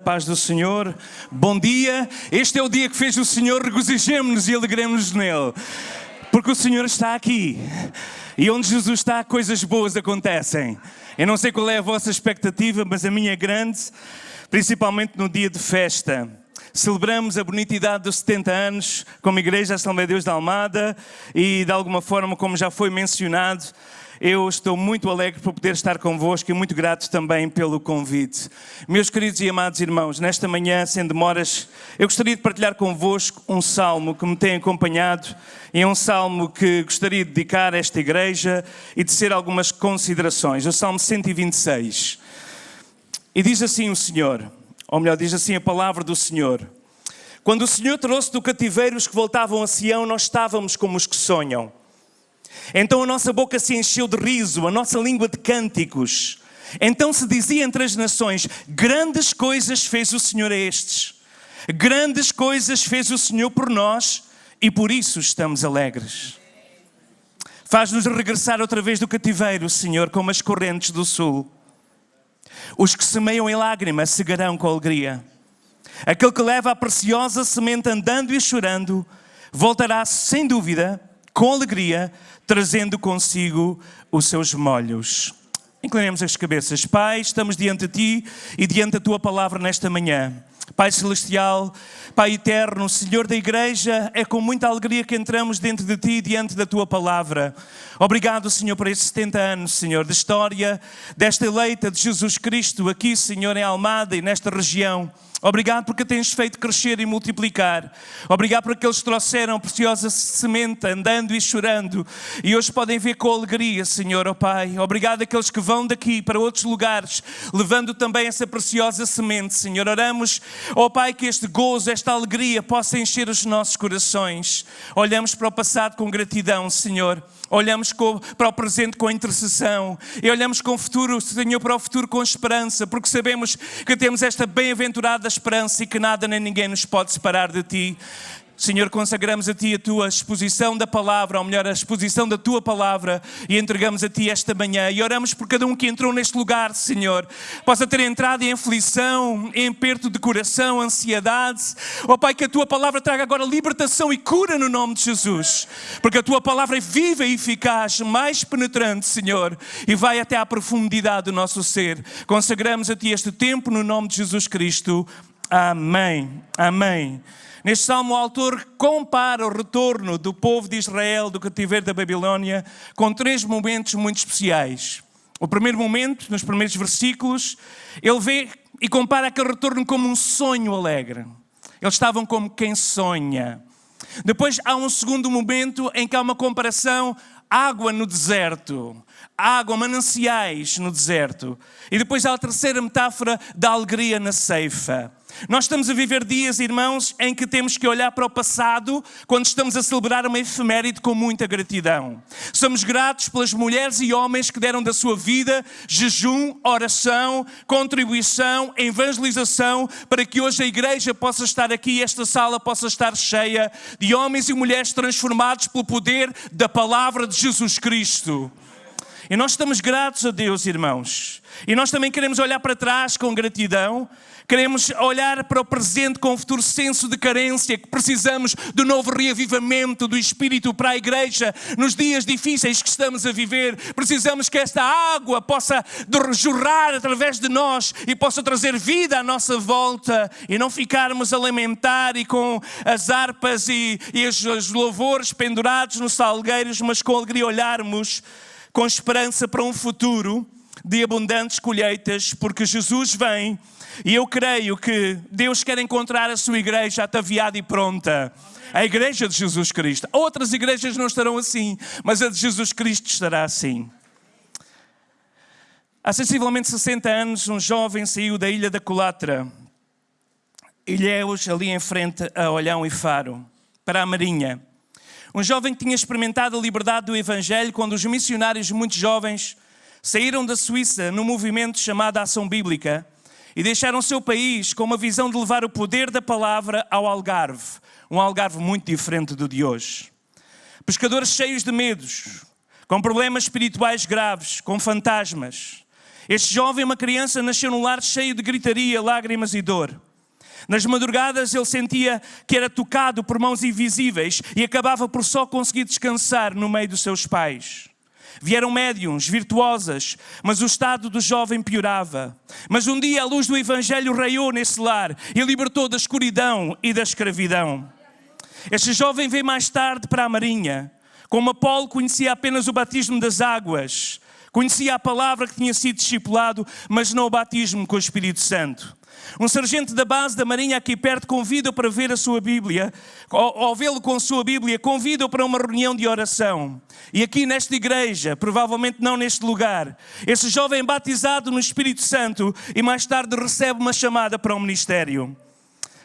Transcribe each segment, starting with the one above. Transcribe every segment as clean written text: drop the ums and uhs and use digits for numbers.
Paz do Senhor, bom dia. Este é o dia que fez o Senhor, regozijemo-nos e alegremos-nos nele, porque o Senhor está aqui e onde Jesus está, coisas boas acontecem. Eu não sei qual é a vossa expectativa, mas a minha é grande, principalmente no dia de festa. Celebramos a bonita idade dos 70 anos como Igreja Assembleia de Deus de Almada e, de alguma forma, como já foi mencionado, eu estou muito alegre por poder estar convosco e muito grato também pelo convite. Meus queridos e amados irmãos, nesta manhã, sem demoras, eu gostaria de partilhar convosco um salmo que me tem acompanhado e é um salmo que gostaria de dedicar a esta igreja e de ser algumas considerações. O Salmo 126. E diz assim o Senhor, ou melhor, diz assim a palavra do Senhor. Quando o Senhor trouxe do cativeiro os que voltavam a Sião, nós estávamos como os que sonham. Então a nossa boca se encheu de riso, a nossa língua de cânticos. Então se dizia entre as nações, grandes coisas fez o Senhor a estes. Grandes coisas fez o Senhor por nós e por isso estamos alegres. Faz-nos regressar outra vez do cativeiro, Senhor, como as correntes do sul. Os que semeiam em lágrimas cegarão com alegria. Aquele que leva a preciosa semente andando e chorando, voltará sem dúvida, com alegria, trazendo consigo os seus molhos. Inclinemos as cabeças. Pai, estamos diante de Ti e diante da Tua palavra nesta manhã. Pai Celestial, Pai Eterno, Senhor da Igreja, é com muita alegria que entramos dentro de Ti e diante da Tua palavra. Obrigado, Senhor, por estes 70 anos, Senhor, de história desta eleita de Jesus Cristo aqui, Senhor, em Almada e nesta região. Obrigado porque tens feito crescer e multiplicar. Obrigado porque eles trouxeram a preciosa semente andando e chorando. E hoje podem ver com alegria, Senhor, ó Pai. Obrigado àqueles que vão daqui para outros lugares, levando também essa preciosa semente, Senhor. Oramos, ó Pai, que este gozo, esta alegria possa encher os nossos corações. Olhamos para o passado com gratidão, Senhor. Olhamos para o presente com intercessão. E olhamos com o futuro, Senhor, para o futuro com esperança. Porque sabemos que temos esta bem-aventurada esperança e que nada nem ninguém nos pode separar de Ti. Senhor, consagramos a Ti a Tua exposição da palavra, ou melhor, a exposição da Tua palavra e entregamos a Ti esta manhã. E oramos por cada um que entrou neste lugar, Senhor, possa ter entrado em aflição, em aperto de coração, ansiedade. Ó Pai, que a Tua palavra traga agora libertação e cura no nome de Jesus. Porque a Tua palavra é viva e eficaz, mais penetrante, Senhor, e vai até à profundidade do nosso ser. Consagramos a Ti este tempo no nome de Jesus Cristo. Amém. Amém. Neste salmo, o autor compara o retorno do povo de Israel do cativeiro da Babilônia com 3 momentos muito especiais. O primeiro momento, nos primeiros versículos, ele vê e compara aquele retorno como um sonho alegre. Eles estavam como quem sonha. Depois há um segundo momento em que há uma comparação, água no deserto, água, mananciais no deserto. E depois há a terceira metáfora da alegria na ceifa. Nós estamos a viver dias, irmãos, em que temos que olhar para o passado quando estamos a celebrar uma efeméride com muita gratidão. Somos gratos pelas mulheres e homens que deram da sua vida jejum, oração, contribuição, evangelização, para que hoje a igreja possa estar aqui e esta sala possa estar cheia de homens e mulheres transformados pelo poder da palavra de Jesus Cristo. E nós estamos gratos a Deus, irmãos. E nós também queremos olhar para trás com gratidão. Queremos olhar para o presente com um futuro senso de carência, que precisamos do novo reavivamento do Espírito para a igreja nos dias difíceis que estamos a viver. Precisamos que esta água possa jorrar através de nós e possa trazer vida à nossa volta e não ficarmos a lamentar e com as harpas e os louvores pendurados nos salgueiros, mas com alegria olharmos com esperança para um futuro de abundantes colheitas, porque Jesus vem. E eu creio que Deus quer encontrar a sua igreja ataviada e pronta. A igreja de Jesus Cristo. Outras igrejas não estarão assim, mas a de Jesus Cristo estará assim. Há sensivelmente 60 anos, um jovem saiu da ilha da Colatra, Ilhéus, ali em frente a Olhão e Faro, para a Marinha. Um jovem que tinha experimentado a liberdade do Evangelho quando os missionários muito jovens saíram da Suíça num movimento chamado Ação Bíblica e deixaram o seu país com uma visão de levar o poder da palavra ao Algarve. Um Algarve muito diferente do de hoje. Pescadores cheios de medos, com problemas espirituais graves, com fantasmas. Este jovem, uma criança, nasceu num lar cheio de gritaria, lágrimas e dor. Nas madrugadas ele sentia que era tocado por mãos invisíveis e acabava por só conseguir descansar no meio dos seus pais. Vieram médiuns, virtuosas, mas o estado do jovem piorava. Mas um dia a luz do Evangelho raiou nesse lar e libertou da escuridão e da escravidão. Este jovem veio mais tarde para a Marinha. Como Apolo, conhecia apenas o batismo das águas. Conhecia a palavra que tinha sido discipulado, mas não o batismo com o Espírito Santo. Um sargento da base da Marinha aqui perto convida-o para ver a sua Bíblia. Ao vê-lo com a sua Bíblia, convida-o para uma reunião de oração. E aqui nesta igreja, provavelmente não neste lugar, esse jovem é batizado no Espírito Santo e mais tarde recebe uma chamada para o ministério.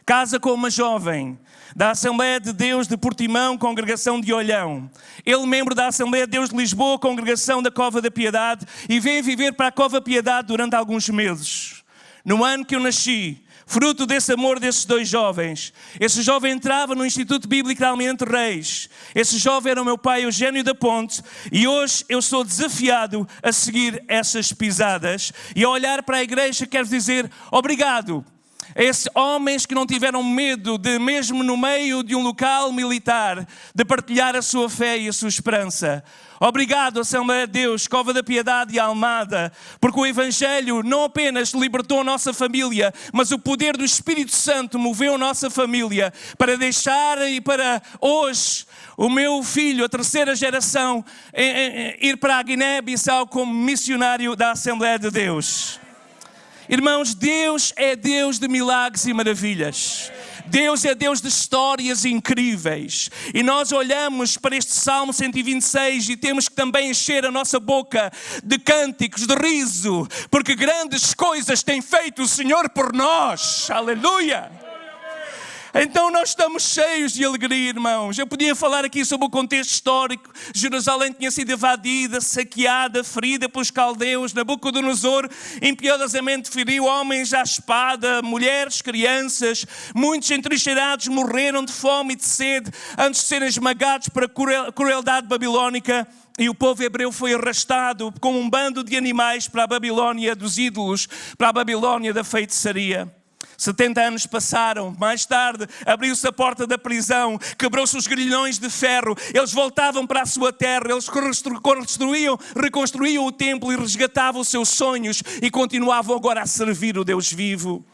Casa com uma jovem da Assembleia de Deus de Portimão, congregação de Olhão. Ele, membro da Assembleia de Deus de Lisboa, congregação da Cova da Piedade, e veio viver para a Cova Piedade durante alguns meses. No ano que eu nasci, fruto desse amor desses dois jovens, esse jovem entrava no Instituto Bíblico de Almirante Reis. Esse jovem era o meu pai Eugênio da Ponte e hoje eu sou desafiado a seguir essas pisadas e a olhar para a igreja quero dizer obrigado. Esses homens que não tiveram medo de, mesmo no meio de um local militar, de partilhar a sua fé e a sua esperança. Obrigado, Assembleia de Deus, Cova da Piedade e Almada, porque o Evangelho não apenas libertou a nossa família, mas o poder do Espírito Santo moveu a nossa família para deixar e para hoje o meu filho, a terceira geração, ir para a Guiné-Bissau como missionário da Assembleia de Deus. Irmãos, Deus é Deus de milagres e maravilhas. Deus é Deus de histórias incríveis. E nós olhamos para este Salmo 126 e temos que também encher a nossa boca de cânticos, de riso, porque grandes coisas tem feito o Senhor por nós. Aleluia! Então nós estamos cheios de alegria, irmãos. Eu podia falar aqui sobre o contexto histórico. Jerusalém tinha sido invadida, saqueada, ferida pelos caldeus. Nabucodonosor impiedosamente feriu homens à espada, mulheres, crianças. Muitos entrincheirados morreram de fome e de sede antes de serem esmagados por a crueldade babilônica. E o povo hebreu foi arrastado como um bando de animais para a Babilônia dos ídolos, para a Babilônia da feitiçaria. 70 anos passaram, mais tarde abriu-se a porta da prisão, quebrou-se os grilhões de ferro, eles voltavam para a sua terra, eles reconstruíam o templo e resgatavam os seus sonhos e continuavam agora a servir o Deus vivo.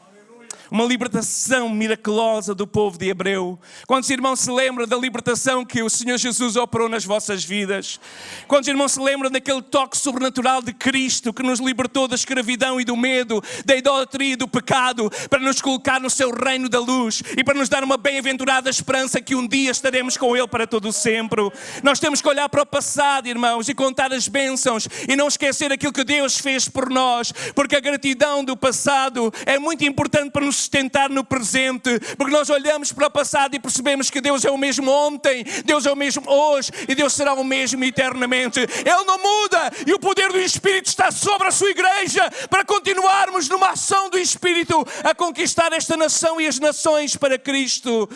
Uma libertação miraculosa do povo de Hebreu. Quantos irmãos se lembram da libertação que o Senhor Jesus operou nas vossas vidas? Quantos irmãos se lembram daquele toque sobrenatural de Cristo que nos libertou da escravidão e do medo, da idolatria e do pecado, para nos colocar no seu reino da luz e para nos dar uma bem-aventurada esperança que um dia estaremos com Ele para todo o sempre? Nós temos que olhar para o passado, irmãos, e contar as bênçãos e não esquecer aquilo que Deus fez por nós, porque a gratidão do passado é muito importante para nos sustentar no presente, porque nós olhamos para o passado e percebemos que Deus é o mesmo ontem, Deus é o mesmo hoje e Deus será o mesmo eternamente. Ele não muda e o poder do Espírito está sobre a sua igreja para continuarmos numa ação do Espírito a conquistar esta nação e as nações para Cristo.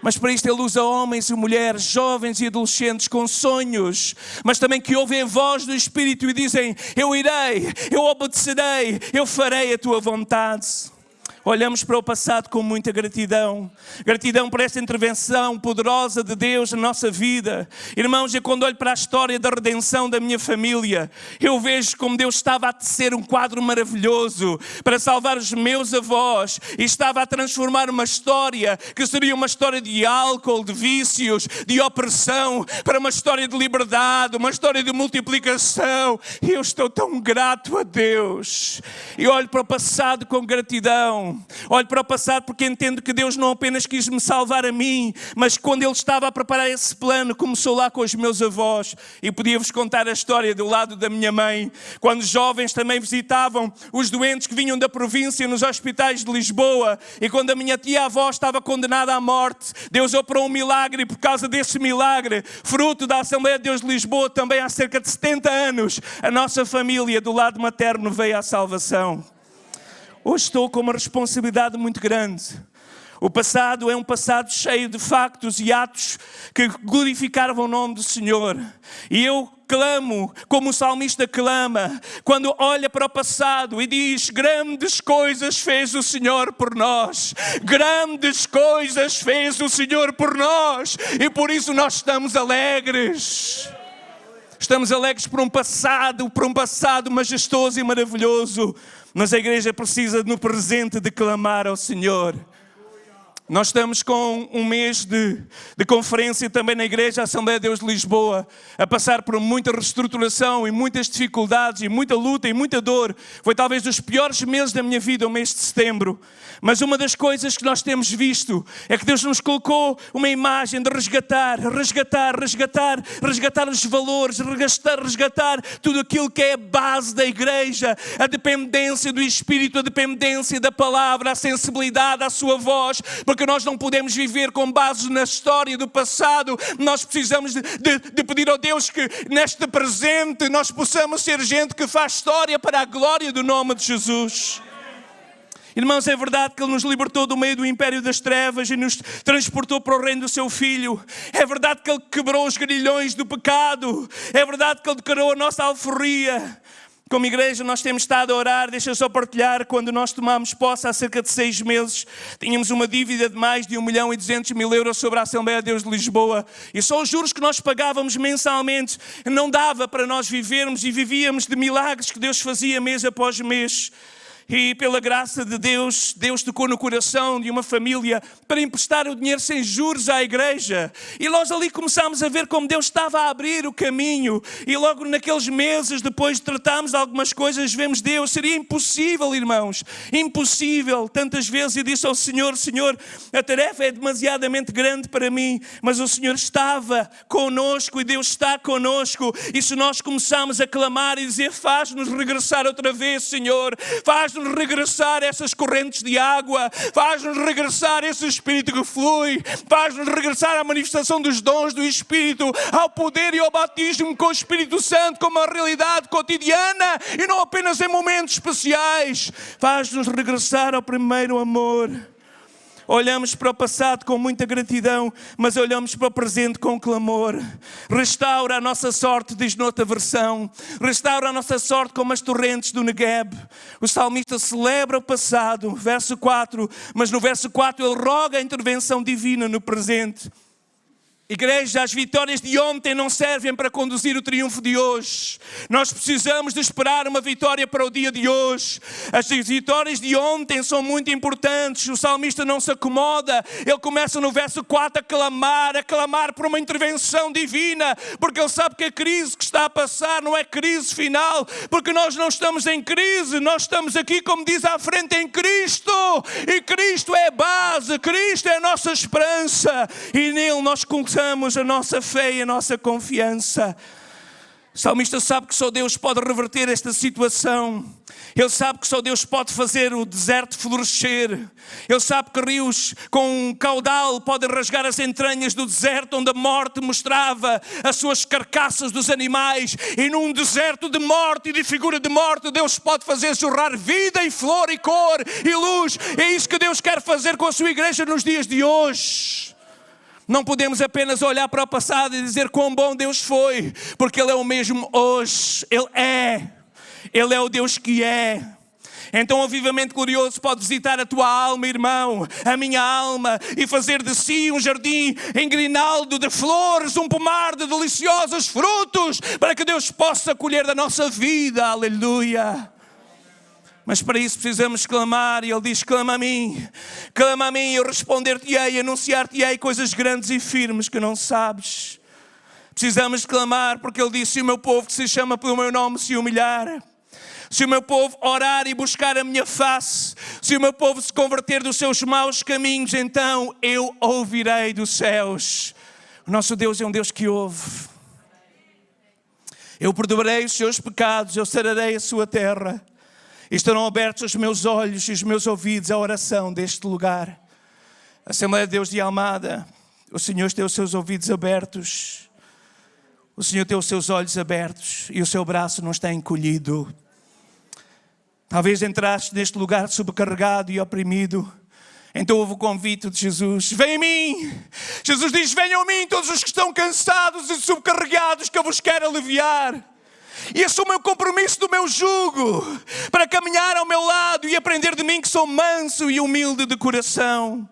Mas para isto Ele usa homens e mulheres, jovens e adolescentes com sonhos, mas também que ouvem a voz do Espírito e dizem: eu irei, eu obedecerei, eu farei a tua vontade. Olhamos para o passado com muita gratidão. Gratidão por esta intervenção poderosa de Deus na nossa vida. Irmãos, eu quando olho para a história da redenção da minha família, eu vejo como Deus estava a tecer um quadro maravilhoso para salvar os meus avós e estava a transformar uma história que seria uma história de álcool, de vícios, de opressão, para uma história de liberdade, uma história de multiplicação. E eu estou tão grato a Deus. E olho para o passado com gratidão. Olho para o passado porque entendo que Deus não apenas quis me salvar a mim, mas quando Ele estava a preparar esse plano, começou lá com os meus avós. E podia-vos contar a história do lado da minha mãe, quando jovens também visitavam os doentes que vinham da província nos hospitais de Lisboa. E quando a minha tia-avó estava condenada à morte, Deus operou um milagre, e por causa desse milagre, fruto da Assembleia de Deus de Lisboa, também há cerca de 70 anos, a nossa família do lado materno veio à salvação. Hoje estou com uma responsabilidade muito grande. O passado é um passado cheio de factos e atos que glorificavam o nome do Senhor. E eu clamo, como o salmista clama, quando olha para o passado e diz: grandes coisas fez o Senhor por nós. Grandes coisas fez o Senhor por nós. E por isso nós estamos alegres. Estamos alegres por um passado majestoso e maravilhoso. Mas a igreja precisa no presente de clamar ao Senhor. Nós estamos com um mês de conferência também na Igreja Assembleia de Deus de Lisboa, a passar por muita reestruturação e muitas dificuldades e muita luta e muita dor. Foi talvez dos piores meses da minha vida, o mês de setembro. Mas uma das coisas que nós temos visto é que Deus nos colocou uma imagem de resgatar os valores, resgatar tudo aquilo que é a base da igreja, a dependência do Espírito, a dependência da palavra, a sensibilidade à sua voz, porque nós não podemos viver com base na história do passado. Nós precisamos de pedir ao Deus que neste presente nós possamos ser gente que faz história para a glória do nome de Jesus. Irmãos, é verdade que Ele nos libertou do meio do império das trevas e nos transportou para o reino do Seu Filho. É verdade que Ele quebrou os grilhões do pecado. É verdade que Ele declarou a nossa alforria. Como igreja nós temos estado a orar. Deixa eu só partilhar, quando nós tomámos posse há cerca de 6 meses, tínhamos uma dívida de mais de 1.200.000 euros sobre a Assembleia de Deus de Lisboa. E só os juros que nós pagávamos mensalmente não dava para nós vivermos, e vivíamos de milagres que Deus fazia mês após mês. E pela graça de Deus, Deus tocou no coração de uma família para emprestar o dinheiro sem juros à igreja. E nós ali começámos a ver como Deus estava a abrir o caminho. E logo naqueles meses, depois de tratarmos algumas coisas, vemos Deus. Seria impossível, irmãos, impossível. Tantas vezes eu disse ao Senhor: Senhor, a tarefa é demasiadamente grande para mim. Mas o Senhor estava conosco e Deus está conosco. E se nós começarmos a clamar e dizer: faz-nos regressar outra vez, Senhor, faz-nos regressar essas correntes de água, faz-nos regressar esse Espírito que flui, faz-nos regressar à manifestação dos dons do Espírito, ao poder e ao batismo com o Espírito Santo como uma realidade cotidiana e não apenas em momentos especiais. Faz-nos regressar ao primeiro amor. Olhamos para o passado com muita gratidão, mas olhamos para o presente com clamor. Restaura a nossa sorte, diz noutra versão. Restaura a nossa sorte como as torrentes do Negueb. O salmista celebra o passado, verso 4, mas no verso 4 ele roga a intervenção divina no presente. Igreja, as vitórias de ontem não servem para conduzir o triunfo de hoje. Nós precisamos de esperar uma vitória para o dia de hoje. As vitórias de ontem são muito importantes. O salmista não se acomoda. Ele começa no verso 4 a clamar por uma intervenção divina, porque ele sabe que a crise que está a passar não é crise final, porque nós não estamos em crise, nós estamos aqui, como diz à frente, em Cristo. E Cristo é a base, Cristo é a nossa esperança. E nele nós colocamos a nossa fé e a nossa confiança. O salmista sabe que só Deus pode reverter esta situação. Ele sabe que só Deus pode fazer o deserto florescer. Ele sabe que rios com um caudal podem rasgar as entranhas do deserto, onde a morte mostrava as suas carcaças dos animais. E num deserto de morte e de figura de morte, Deus pode fazer jorrar vida e flor e cor e luz. É isso que Deus quer fazer com a sua igreja nos dias de hoje. Não podemos apenas olhar para o passado e dizer quão bom Deus foi, porque Ele é o mesmo hoje. Ele é o Deus que é. Então o avivamento glorioso pode visitar a tua alma, irmão, a minha alma, e fazer de si um jardim em grinaldo de flores, um pomar de deliciosos frutos, para que Deus possa colher da nossa vida. Aleluia! Mas para isso precisamos clamar, e Ele diz: clama a mim, e eu responder-te-ei, anunciar-te-ei coisas grandes e firmes que não sabes. Precisamos clamar, porque Ele disse: se o meu povo que se chama pelo meu nome se humilhar, se o meu povo orar e buscar a minha face, se o meu povo se converter dos seus maus caminhos, então eu ouvirei dos céus. O nosso Deus é um Deus que ouve. Eu perdoarei os seus pecados, eu sararei a sua terra. Estarão abertos os meus olhos e os meus ouvidos à oração deste lugar. Assembleia de Deus de Almada, o Senhor tem os seus ouvidos abertos, o Senhor tem os seus olhos abertos e o seu braço não está encolhido. Talvez entraste neste lugar sobrecarregado e oprimido. Então houve o convite de Jesus: vem a mim. Jesus diz: venham a mim todos os que estão cansados e sobrecarregados, que eu vos quero aliviar. E assumam o compromisso do meu jugo, para caminhar ao meu lado e aprender de mim, que sou manso e humilde de coração.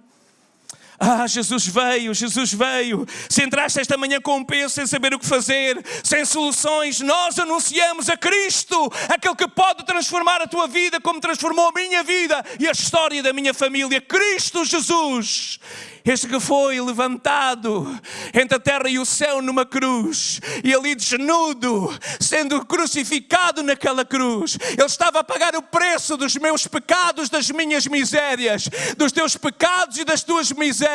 Jesus veio, Jesus veio. Se entraste esta manhã com um peso, sem saber o que fazer, sem soluções, nós anunciamos a Cristo, aquele que pode transformar a tua vida como transformou a minha vida e a história da minha família. Cristo Jesus, este que foi levantado entre a terra e o céu numa cruz, e ali desnudo, sendo crucificado naquela cruz, Ele estava a pagar o preço dos meus pecados, das minhas misérias, dos teus pecados e das tuas misérias,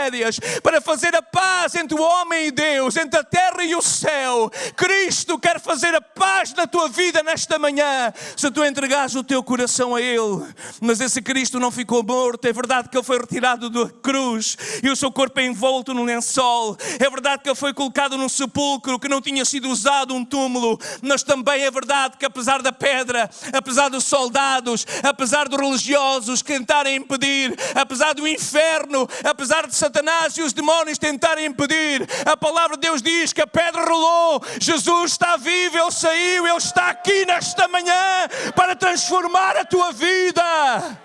para fazer a paz entre o homem e Deus, entre a terra e o céu. Cristo quer fazer a paz na tua vida nesta manhã, se tu entregares o teu coração a Ele. Mas esse Cristo não ficou morto. É verdade que Ele foi retirado da cruz e o seu corpo é envolto num lençol. É verdade que Ele foi colocado num sepulcro que não tinha sido usado, um túmulo. Mas também é verdade que, apesar da pedra, apesar dos soldados, apesar dos religiosos tentarem impedir, apesar do inferno, apesar de Satanás e os demónios tentarem impedir, a palavra de Deus diz que a pedra rolou. Jesus está vivo, Ele saiu, Ele está aqui nesta manhã para transformar a tua vida.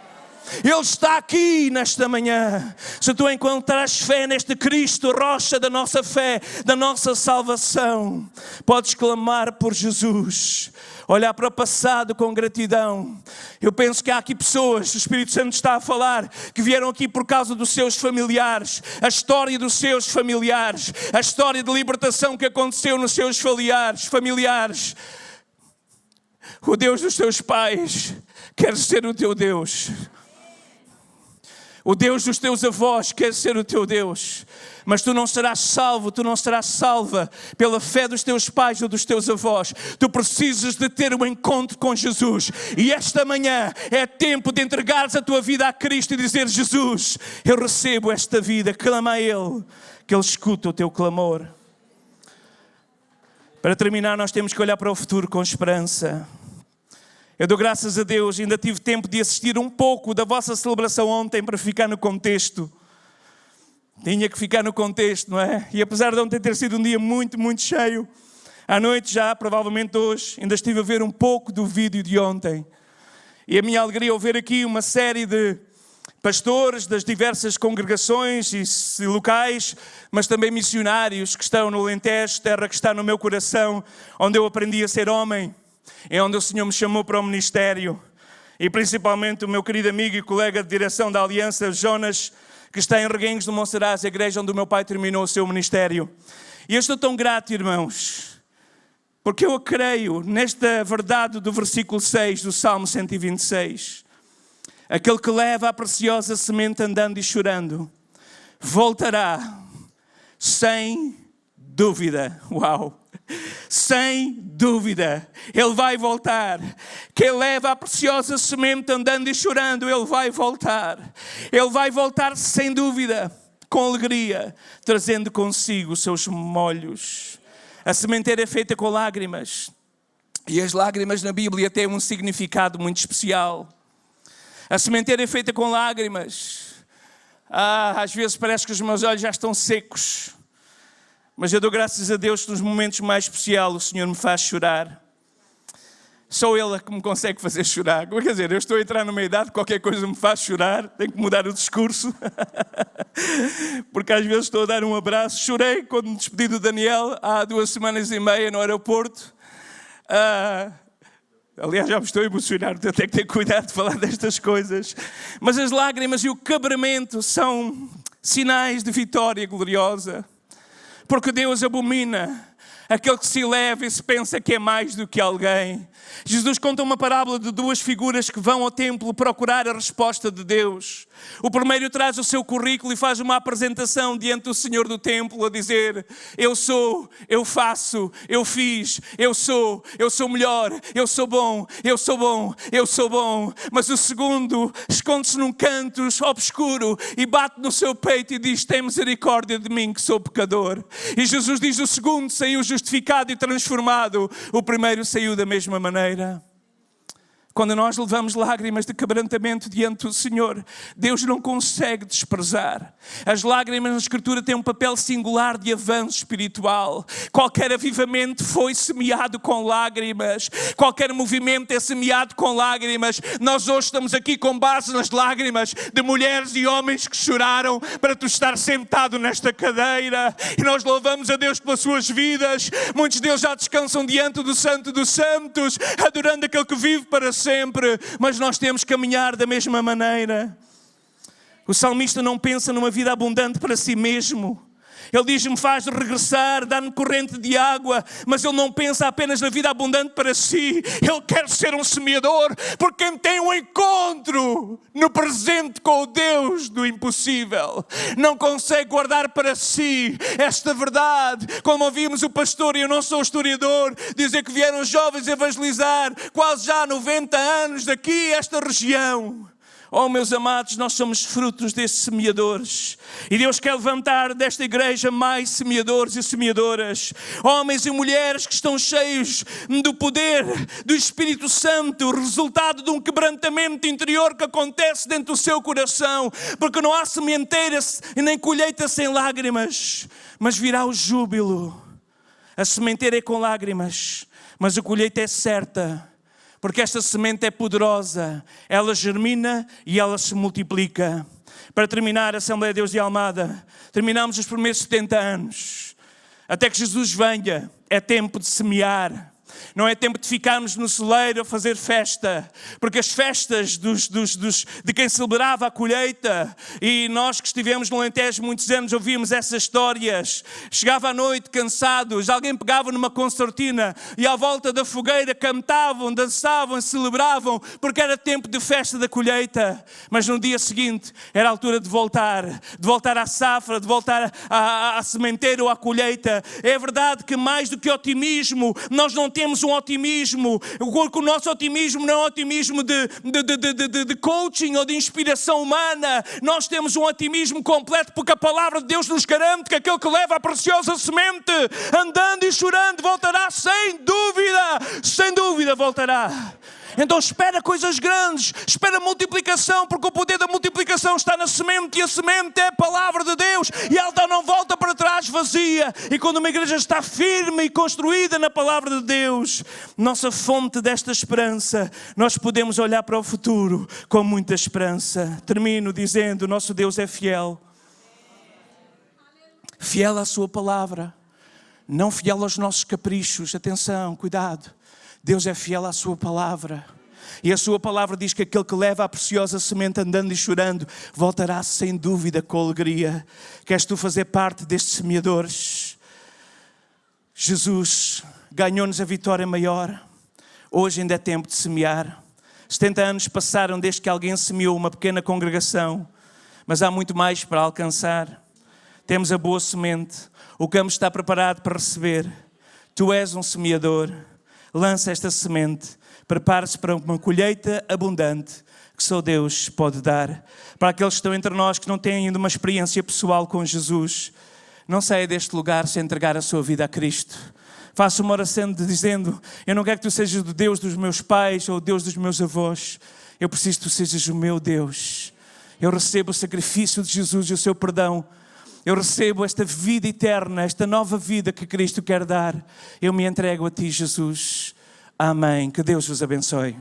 Ele está aqui nesta manhã. Se tu encontrares fé neste Cristo, rocha da nossa fé, da nossa salvação, podes clamar por Jesus, olhar para o passado com gratidão. Eu penso que há aqui pessoas, o Espírito Santo está a falar, que vieram aqui por causa dos seus familiares, a história dos seus familiares, a história de libertação que aconteceu nos seus familiares. O Deus dos teus pais quer ser o teu Deus. O Deus dos teus avós quer ser o teu Deus. Mas tu não serás salvo, tu não serás salva pela fé dos teus pais ou dos teus avós. Tu precisas de ter um encontro com Jesus. E esta manhã é tempo de entregares a tua vida a Cristo e dizer: Jesus, eu recebo esta vida. Clama a Ele, que Ele escuta o teu clamor. Para terminar, nós temos que olhar para o futuro com esperança. Eu dou graças a Deus, ainda tive tempo de assistir um pouco da vossa celebração ontem para ficar no contexto. Tinha que ficar no contexto, não é? E apesar de ontem ter sido um dia muito, muito cheio, à noite já, provavelmente hoje, ainda estive a ver um pouco do vídeo de ontem. E a minha alegria ao ver aqui uma série de pastores das diversas congregações e locais, mas também missionários que estão no Alentejo, terra que está no meu coração, onde eu aprendi a ser homem. É onde o Senhor me chamou para o ministério. E principalmente o meu querido amigo e colega de direção da Aliança, Jonas, que está em Reguengos do Monsaraz, a igreja onde o meu pai terminou o seu ministério. E eu estou tão grato, irmãos, porque eu creio nesta verdade do versículo 6 do Salmo 126. Aquele que leva a preciosa semente andando e chorando, voltará sem dúvida. Uau! Sem dúvida, Ele vai voltar. Quem leva a preciosa semente andando e chorando, Ele vai voltar. Ele vai voltar sem dúvida, com alegria, trazendo consigo os seus molhos. A sementeira é feita com lágrimas. E as lágrimas na Bíblia têm um significado muito especial. A sementeira é feita com lágrimas. Às vezes parece que os meus olhos já estão secos. Mas eu dou graças a Deus que nos momentos mais especiais o Senhor me faz chorar. Só Ele é que me consegue fazer chorar. Quer dizer, eu estou a entrar numa idade, qualquer coisa me faz chorar, tenho que mudar o discurso. Porque às vezes estou a dar um abraço. Chorei quando me despedi do Daniel há 2 semanas e meia no aeroporto. Aliás, já me estou a emocionar, eu tenho que ter cuidado de falar destas coisas. Mas as lágrimas e o quebramento são sinais de vitória gloriosa. Porque Deus abomina aquele que se eleva e se pensa que é mais do que alguém. Jesus conta uma parábola de 2 figuras que vão ao templo procurar a resposta de Deus. O primeiro traz o seu currículo e faz uma apresentação diante do Senhor do templo a dizer: eu sou, eu faço, eu fiz, eu sou melhor, eu sou bom, eu sou bom, eu sou bom. Mas o segundo esconde-se num canto obscuro e bate no seu peito e diz: tem misericórdia de mim que sou pecador. E Jesus diz: o segundo saiu justificado e transformado, o primeiro saiu da mesma maneira. Quando nós levamos lágrimas de quebrantamento diante do Senhor, Deus não consegue desprezar. As lágrimas na Escritura têm um papel singular de avanço espiritual. Qualquer avivamento foi semeado com lágrimas. Qualquer movimento é semeado com lágrimas. Nós hoje estamos aqui com base nas lágrimas de mulheres e homens que choraram para tu estar sentado nesta cadeira. E nós louvamos a Deus pelas suas vidas. Muitos deles já descansam diante do Santo dos Santos, adorando aquele que vive para sempre. Mas nós temos que caminhar da mesma maneira. O salmista não pensa numa vida abundante para si mesmo. Ele diz-me, faz regressar, dá-me corrente de água, mas ele não pensa apenas na vida abundante para si. Ele quer ser um semeador, porque quem tem um encontro no presente com o Deus do impossível, não consegue guardar para si esta verdade. Como ouvimos o pastor, e eu não sou historiador, dizer que vieram jovens evangelizar, quase já 90 anos daqui, esta região. Oh, meus amados, nós somos frutos desses semeadores. E Deus quer levantar desta igreja mais semeadores e semeadoras. Homens e mulheres que estão cheios do poder do Espírito Santo, resultado de um quebrantamento interior que acontece dentro do seu coração. Porque não há sementeira nem colheita sem lágrimas, mas virá o júbilo. A sementeira é com lágrimas, mas a colheita é certa. Porque esta semente é poderosa, ela germina e ela se multiplica. Para terminar, a Assembleia de Deus de Almada, terminamos os primeiros 70 anos. Até que Jesus venha, é tempo de semear. Não é tempo de ficarmos no celeiro a fazer festa, porque as festas de quem celebrava a colheita, e nós que estivemos no Alentejo muitos anos ouvimos essas histórias. Chegava à noite cansados, alguém pegava numa concertina e à volta da fogueira cantavam, dançavam, celebravam, porque era tempo de festa da colheita. Mas no dia seguinte era a altura de voltar à safra, de voltar à sementeira ou à colheita. É verdade que mais do que otimismo, nós não temos um otimismo. O nosso otimismo não é um otimismo de coaching ou de inspiração humana. Nós temos um otimismo completo porque a palavra de Deus nos garante que aquele que leva a preciosa semente, andando e chorando, voltará sem dúvida voltará. Então espera coisas grandes, espera multiplicação, porque o poder da multiplicação está na semente, e a semente é a palavra de Deus, e ela não volta para trás vazia. E quando uma igreja está firme e construída na palavra de Deus, nossa fonte desta esperança, nós podemos olhar para o futuro com muita esperança. Termino dizendo, nosso Deus é fiel. Fiel à sua palavra, não fiel aos nossos caprichos. Atenção, cuidado. Deus é fiel à sua palavra. E a sua palavra diz que aquele que leva a preciosa semente andando e chorando, voltará sem dúvida com alegria. Queres tu fazer parte destes semeadores? Jesus ganhou-nos a vitória maior. Hoje ainda é tempo de semear. 70 anos passaram desde que alguém semeou uma pequena congregação, mas há muito mais para alcançar. Temos a boa semente. O campo está preparado para receber. Tu és um semeador. Lança esta semente, prepare-se para uma colheita abundante que só Deus pode dar. Para aqueles que estão entre nós que não têm ainda uma experiência pessoal com Jesus, não saia deste lugar sem entregar a sua vida a Cristo. Faça uma oração dizendo, eu não quero que tu sejas o Deus dos meus pais ou o Deus dos meus avós. Eu preciso que tu sejas o meu Deus. Eu recebo o sacrifício de Jesus e o seu perdão. Eu recebo esta vida eterna, esta nova vida que Cristo quer dar. Eu me entrego a ti, Jesus. Amém. Que Deus vos abençoe.